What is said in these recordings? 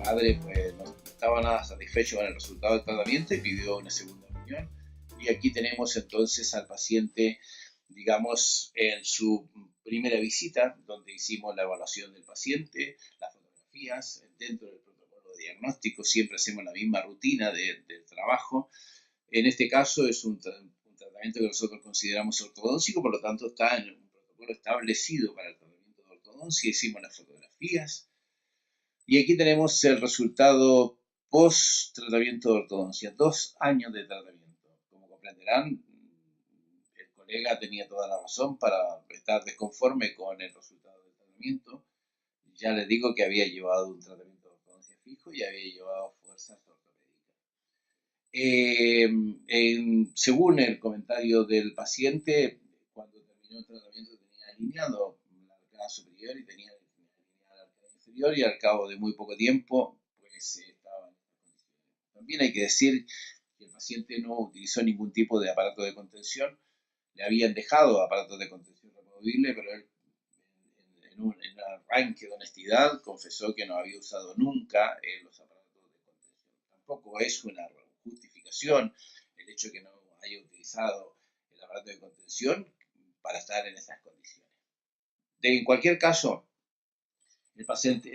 padre pues no estaba nada satisfecho con el resultado del tratamiento y pidió una segunda opinión. Y aquí tenemos entonces al paciente, digamos, en su primera visita, donde hicimos la evaluación del paciente, las fotografías, dentro del protocolo de diagnóstico, siempre hacemos la misma rutina del trabajo. En este caso es un tratamiento que nosotros consideramos ortodóntico, por lo tanto está en un protocolo establecido para el tratamiento de ortodoncia, hicimos las fotografías y aquí tenemos el resultado post tratamiento de ortodoncia, 2 años de tratamiento. Como comprenderán, el colega tenía toda la razón para estar desconforme con el resultado del tratamiento. Ya les digo que había llevado un tratamiento de ortodoncia fijo y había llevado fuerzas ortopédicas. Según el comentario del paciente, cuando terminó el tratamiento tenía alineado la arcada superior y tenía alineada la arcada inferior y al cabo de muy poco tiempo pues estaba en estas condiciones. También hay que decir que el paciente no utilizó ningún tipo de aparato de contención, le habían dejado aparatos de contención removible, pero él en un arranque de honestidad confesó que no había usado nunca los aparatos de contención. Tampoco es una justificación el hecho de que no haya utilizado el aparato de contención para estar en esas condiciones. En cualquier caso, el paciente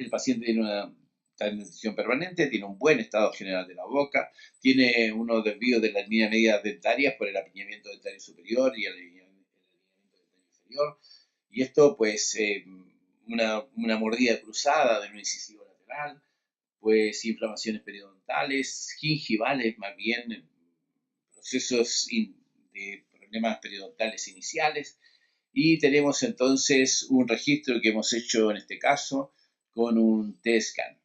tiene una dentición permanente, tiene un buen estado general de la boca, tiene unos desvíos de las líneas medias dentarias por el apiñamiento dentario superior y el alineamiento dentario inferior, y esto pues una mordida cruzada de un incisivo lateral, pues inflamaciones periodontales, gingivales más bien, procesos de problemas periodontales iniciales, y tenemos entonces un registro que hemos hecho en este caso con un T-scan.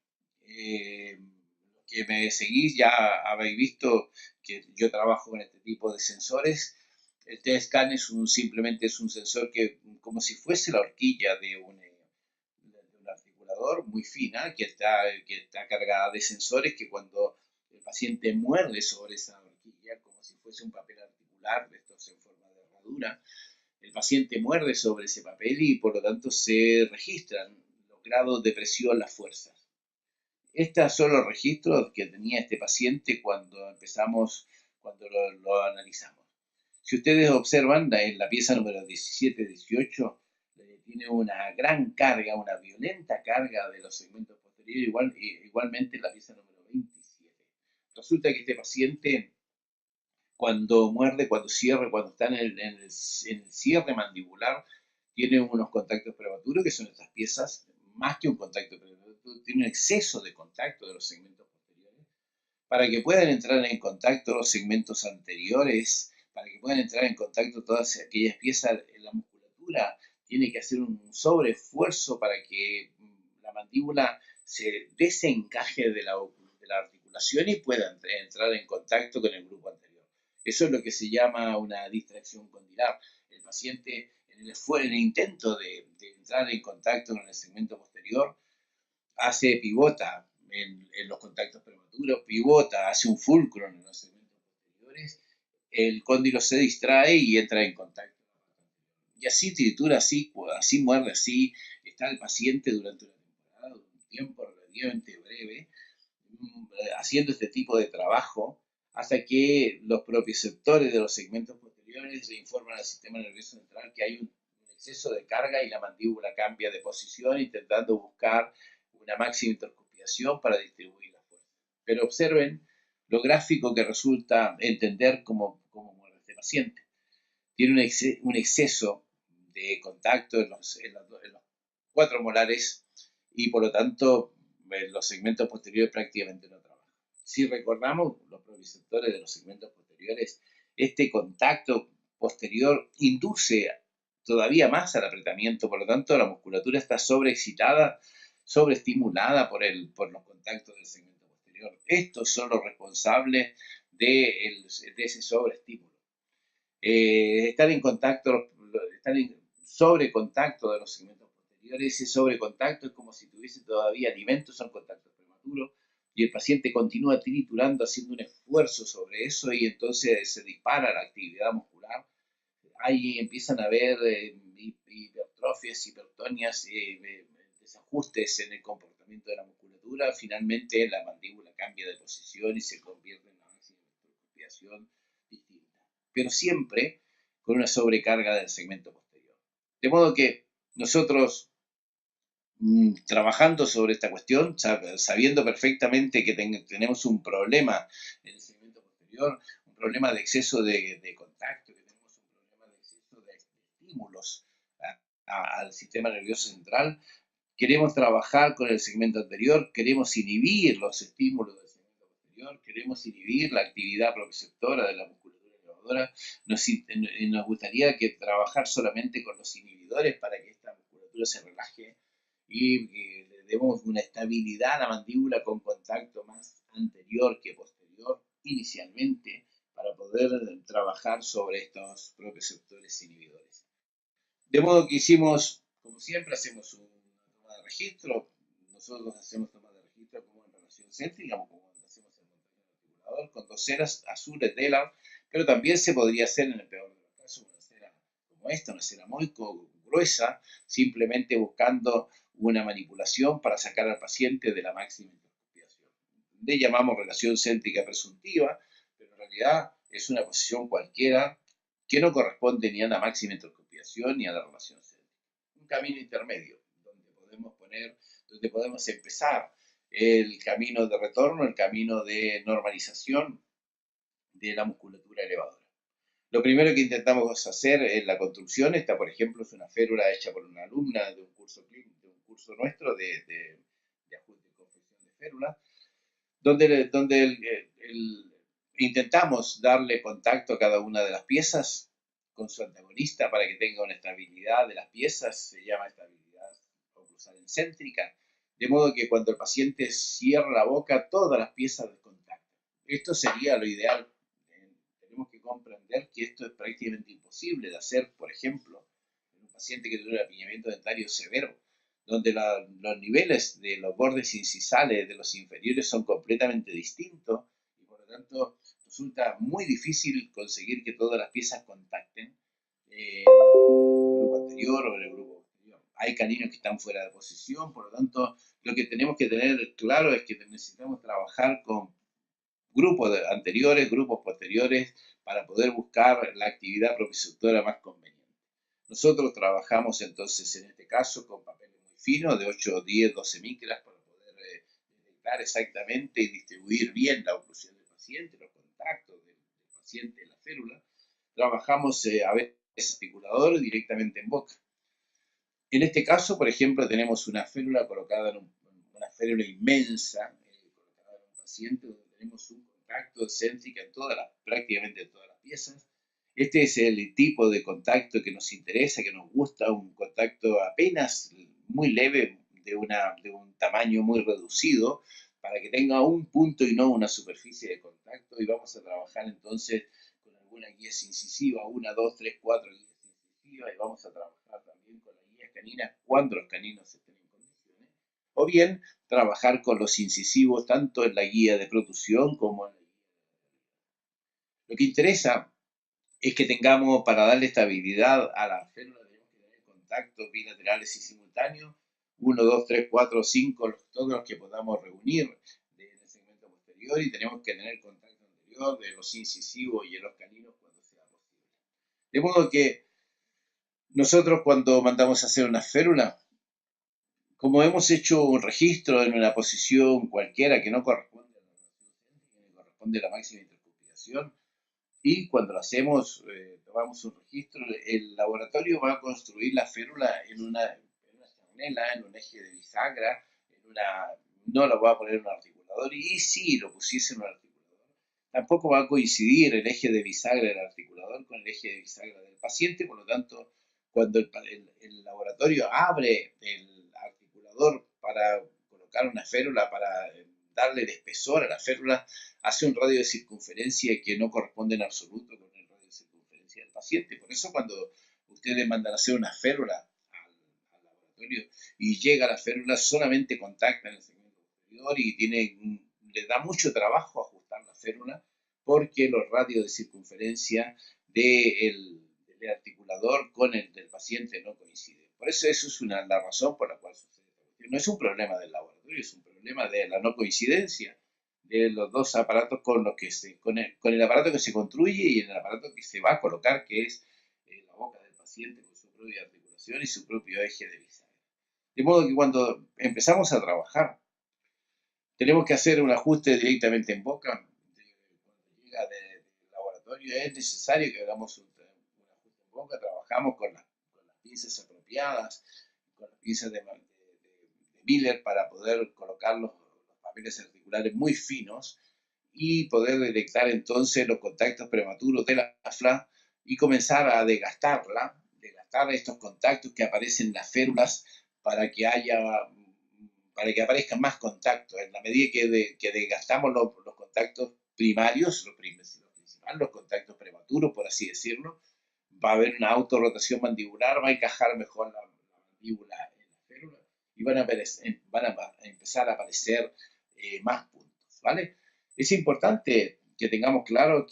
Que me seguís ya habéis visto que yo trabajo con este tipo de sensores. El T-scan simplemente es un sensor que, como si fuese la horquilla de un articulador muy fina, que está cargada de sensores que cuando el paciente muerde sobre esa horquilla, como si fuese un papel articular, estos en forma de herradura, el paciente muerde sobre ese papel y por lo tanto se registran los grados de presión, las fuerzas. Estos son los registros que tenía este paciente cuando lo analizamos. Si ustedes observan, en la pieza número 17-18 tiene una gran carga, una violenta carga de los segmentos posteriores, igualmente en la pieza número 27. Resulta que este paciente, cuando muerde, cuando cierra, cuando está en el cierre mandibular, tiene unos contactos prematuros, que son estas piezas, más que un contacto prematuro, tiene un exceso de contacto de los segmentos posteriores, para que puedan entrar en contacto los segmentos anteriores, para que puedan entrar en contacto todas aquellas piezas en la musculatura, tiene que hacer un sobreesfuerzo para que la mandíbula se desencaje de la articulación y pueda entrar en contacto con el grupo anterior. Eso es lo que se llama una distracción condilar. El paciente, en el intento de entrar en contacto con el segmento posterior, pivota en los contactos prematuros, pivota, hace un fulcro en los segmentos posteriores, el cóndilo se distrae y entra en contacto. Y así tritura, así muerde, así está el paciente durante una temporada, un tiempo relativamente breve, haciendo este tipo de trabajo, hasta que los propioceptores de los segmentos posteriores le informan al sistema nervioso central que hay un exceso de carga y la mandíbula cambia de posición, intentando buscar una máxima intercuspiración para distribuir la fuerza. Pero observen lo gráfico que resulta entender cómo muere este paciente. Tiene un exceso de contacto en los 4 molares y por lo tanto los segmentos posteriores prácticamente no trabajan. Si recordamos los propioceptores de los segmentos posteriores, este contacto posterior induce todavía más al apretamiento, por lo tanto la musculatura está sobreexcitada, sobreestimulada por los contactos del segmento posterior. Estos son los responsables de ese sobreestímulo. Estar en sobrecontacto de los segmentos posteriores, ese sobrecontacto es como si tuviese todavía alimentos, son contactos prematuros, y el paciente continúa triturando, haciendo un esfuerzo sobre eso, y entonces se dispara la actividad muscular. Ahí empiezan a haber hipertrofias, hipertonias, desajustes en el comportamiento de la musculatura, musculatura, finalmente la mandíbula cambia de posición y se convierte en una máxima respiración distinta. Pero siempre con una sobrecarga del segmento posterior. De modo que nosotros, trabajando sobre esta cuestión, sabiendo perfectamente que tenemos un problema en el segmento posterior, un problema de exceso de contacto, que tenemos un problema de exceso de estímulos al sistema nervioso central, queremos trabajar con el segmento anterior, queremos inhibir los estímulos del segmento posterior, queremos inhibir la actividad propioceptora de la musculatura elevadora, nos gustaría que trabajar solamente con los inhibidores para que esta musculatura se relaje y le demos una estabilidad a la mandíbula con contacto más anterior que posterior inicialmente para poder trabajar sobre estos propioceptores inhibidores. De modo que hicimos, como siempre, hacemos una toma de registro. Nosotros hacemos toma de registro como en relación céntrica, como cuando hacemos el montaje del articulador, con dos ceras azules Tellar, pero también se podría hacer en el peor de los casos una cera como esta, una cera muy gruesa, simplemente buscando una manipulación para sacar al paciente de la máxima intercopiación. Le llamamos relación céntrica presuntiva, pero en realidad es una posición cualquiera que no corresponde ni a la máxima intercopiación ni a la relación céntrica. Un camino intermedio donde podemos empezar el camino de retorno, el camino de normalización de la musculatura elevadora. Lo primero que intentamos hacer en la construcción, esta por ejemplo es una férula hecha por una alumna de un curso nuestro de ajuste y confección de férulas, donde intentamos darle contacto a cada una de las piezas con su antagonista para que tenga una estabilidad de las piezas, se llama estabilidad oclusal excéntrica, de modo que cuando el paciente cierra la boca, todas las piezas descontactan. Esto sería lo ideal. Tenemos que comprender que esto es prácticamente imposible de hacer, por ejemplo, en un paciente que tiene un apiñamiento dentario severo, donde los niveles de los bordes incisales de los inferiores son completamente distintos y por lo tanto resulta muy difícil conseguir que todas las piezas contacten el grupo anterior o el grupo posterior. Hay caninos que están fuera de posición, por lo tanto lo que tenemos que tener claro es que necesitamos trabajar con grupos anteriores, grupos posteriores, para poder buscar la actividad propioceptora más conveniente. Nosotros trabajamos entonces en este caso con papeles muy finos de 8, 10, 12 micras para poder detectar exactamente y distribuir bien la oclusión del paciente, los contactos del paciente en la férula. Trabajamos a veces articulador directamente en boca. En este caso, por ejemplo, tenemos una férula colocada en una férula inmensa, colocada en un paciente donde tenemos un contacto céntrico en prácticamente en todas las piezas. Este es el tipo de contacto que nos interesa, que nos gusta, un contacto apenas muy leve, de un tamaño muy reducido, para que tenga un punto y no una superficie de contacto. Y vamos a trabajar entonces con alguna guía incisiva, 1, 2, 3, 4 guías incisivas, y vamos a trabajar también con las guías caninas cuando los caninos estén en condiciones, o bien trabajar con los incisivos tanto en la guía de protusión como en la guía de... Lo que interesa es que tengamos, para darle estabilidad a la férula, tenemos que tener contactos bilaterales y simultáneos, 1, 2, 3, 4, 5, todos los que podamos reunir en el segmento posterior, y tenemos que tener contacto anterior de los incisivos y de los caninos cuando sea posible. De modo que nosotros cuando mandamos a hacer una férula, como hemos hecho un registro en una posición cualquiera que no corresponde a la relación céntrica, que corresponde a la máxima intercopiación, y cuando lo hacemos, tomamos un registro, el laboratorio va a construir la férula en una charnela, en un eje de bisagra, no lo va a poner en un articulador, y si lo pusiese en un articulador, tampoco va a coincidir el eje de bisagra del articulador con el eje de bisagra del paciente, por lo tanto, cuando el laboratorio abre el articulador para colocar una férula, para darle el espesor a la férula, hace un radio de circunferencia que no corresponde en absoluto con el radio de circunferencia del paciente. Por eso cuando ustedes mandan a hacer una férula al laboratorio y llega la férula, solamente contacta en el segmento posterior y le da mucho trabajo ajustar la férula porque los radios de circunferencia del articulador con el del paciente no coinciden. Por eso es la razón por la cual sucede esta cuestión. No es un problema del laboratorio, es un problema problema de la no coincidencia de los dos aparatos con el aparato que se construye y el aparato que se va a colocar, que es la boca del paciente con su propia articulación y su propio eje de bisagra. De modo que cuando empezamos a trabajar, tenemos que hacer un ajuste directamente en boca. Cuando llega del laboratorio es necesario que hagamos un ajuste en boca. Trabajamos con las pinzas apropiadas, con las pinzas de Miller para poder colocar los papeles articulares muy finos y poder detectar entonces los contactos prematuros de la FLA y comenzar a desgastar estos contactos que aparecen en las férulas para que aparezcan más contactos. En la medida que desgastamos los contactos primarios, los contactos prematuros, por así decirlo, va a haber una autorrotación mandibular, va a encajar mejor la mandíbula en la férula y van a empezar a aparecer más puntos, ¿vale? Es importante que tengamos claro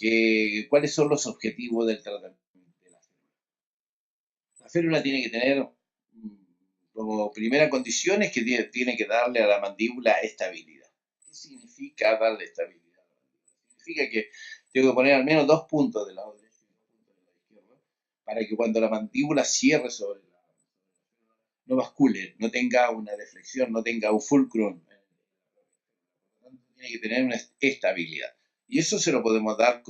cuáles son los objetivos del tratamiento de la férula. La férula tiene que tener como primera condición es que tiene que darle a la mandíbula estabilidad. ¿Qué significa darle estabilidad? Significa que tengo que poner al menos 2 puntos del lado derecho y 2 puntos del lado izquierdo para que cuando la mandíbula cierre sobre no bascule, no tenga una deflexión, no tenga un fulcrum. Tiene que tener una estabilidad. Y eso se lo podemos dar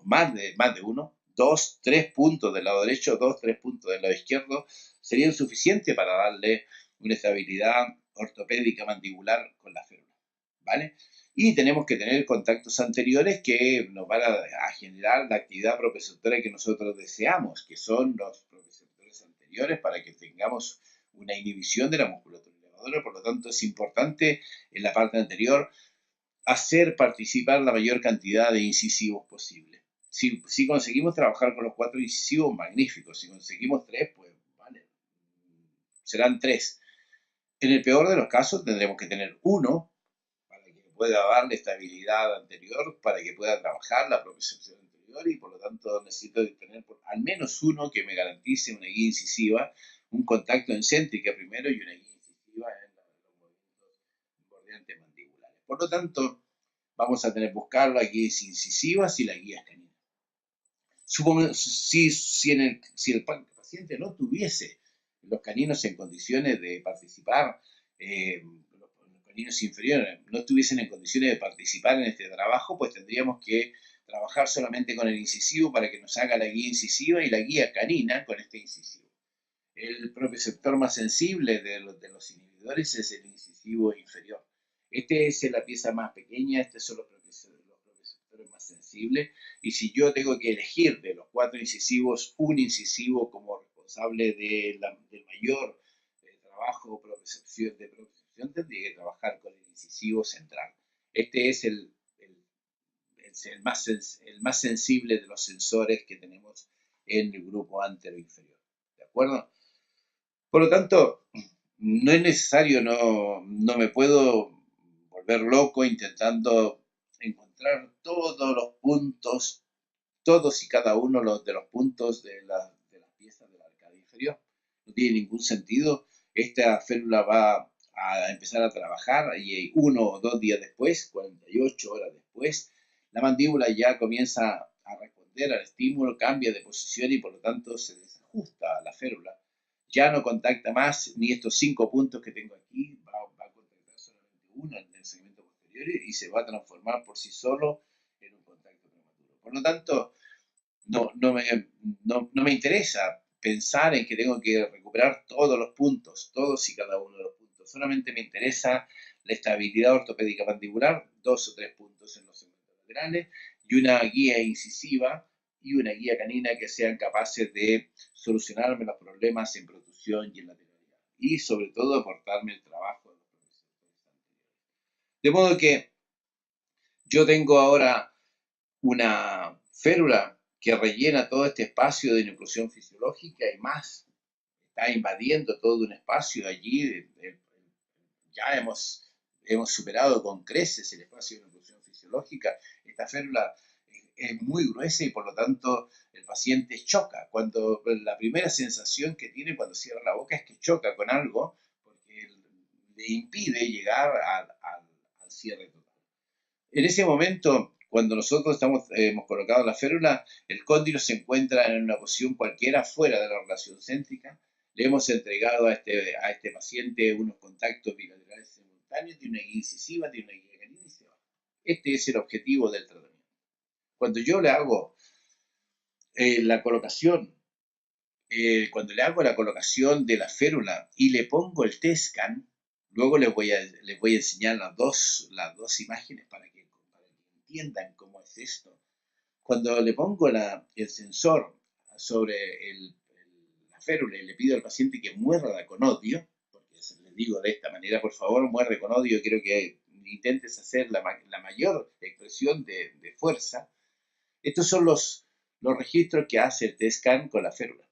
más de uno, 2, 3 puntos del lado derecho, 2, 3 puntos del lado izquierdo, serían suficientes para darle una estabilidad ortopédica mandibular con la férula, ¿vale? Y tenemos que tener contactos anteriores que nos van a generar la actividad propioceptora que nosotros deseamos, que son los propioceptores anteriores para que tengamos una inhibición de la musculatura elevadora. Por lo tanto, es importante en la parte anterior hacer participar la mayor cantidad de incisivos posible. Si conseguimos trabajar con los 4 incisivos, magnífico. Si conseguimos 3, pues vale, serán 3. En el peor de los casos tendremos que tener 1 para que pueda darle estabilidad anterior, para que pueda trabajar la propiocepción anterior y por lo tanto necesito tener al menos 1 que me garantice una guía incisiva, un contacto en céntrica primero y una guía incisiva en los movimientos bordeantes mandibulares. Por lo tanto, vamos a tener que buscar las guías incisivas y las guías caninas. Si el paciente no tuviese los caninos en condiciones de participar, los caninos inferiores no estuviesen en condiciones de participar en este trabajo, pues tendríamos que trabajar solamente con el incisivo para que nos haga la guía incisiva y la guía canina con este incisivo. El propioceptor más sensible de los inhibidores es el incisivo inferior. Este es la pieza más pequeña, estos son los propioceptores más sensibles. Y si yo tengo que elegir de los 4 incisivos, un incisivo como responsable del mayor trabajo de propiocepción, tendría que trabajar con el incisivo central. Este es el más sensible de los sensores que tenemos en el grupo antero-inferior. ¿De acuerdo? Por lo tanto, no es necesario, no me puedo volver loco intentando encontrar todos los puntos, todos y cada uno de los puntos de las piezas de la arcada inferior. No tiene ningún sentido. Esta férula va a empezar a trabajar y 1 o 2 días después, 48 horas después, la mandíbula ya comienza a responder al estímulo, cambia de posición y por lo tanto se desajusta la férula. Ya no contacta más ni estos 5 puntos que tengo aquí, va a contactar solamente uno en el segmento posterior y se va a transformar por sí solo en un contacto prematuro. Por lo tanto, no me interesa pensar en que tengo que recuperar todos los puntos, todos y cada uno de los puntos. Solamente me interesa la estabilidad ortopédica mandibular, 2 o 3 puntos en los segmentos laterales y una guía incisiva y una guía canina que sean capaces de solucionarme los problemas en protusión y en lateralidad. Y sobre todo aportarme el trabajo de los profesores anteriores. De modo que yo tengo ahora una férula que rellena todo este espacio de nucleación fisiológica y más. Está invadiendo todo un espacio allí. Ya hemos superado con creces el espacio de nucleación fisiológica. Esta férula es muy gruesa y por lo tanto el paciente choca. La primera sensación que tiene cuando cierra la boca es que choca con algo, porque le impide llegar al cierre total. En ese momento, cuando nosotros hemos colocado la férula, el cóndilo se encuentra en una posición cualquiera fuera de la relación céntrica. Le hemos entregado a este paciente unos contactos bilaterales simultáneos de una guía incisiva, de una guía canina y se va. Este es el objetivo del tratamiento. Cuando yo le hago la colocación, cuando le hago la colocación de la férula y le pongo el T-scan, luego les voy a enseñar las dos imágenes para que entiendan cómo es esto. Cuando le pongo el sensor sobre la férula y le pido al paciente que muerda con odio, porque les digo de esta manera, por favor, muerde con odio, quiero que intentes hacer la mayor expresión de fuerza. Estos son los registros que hace el T-scan con la férula.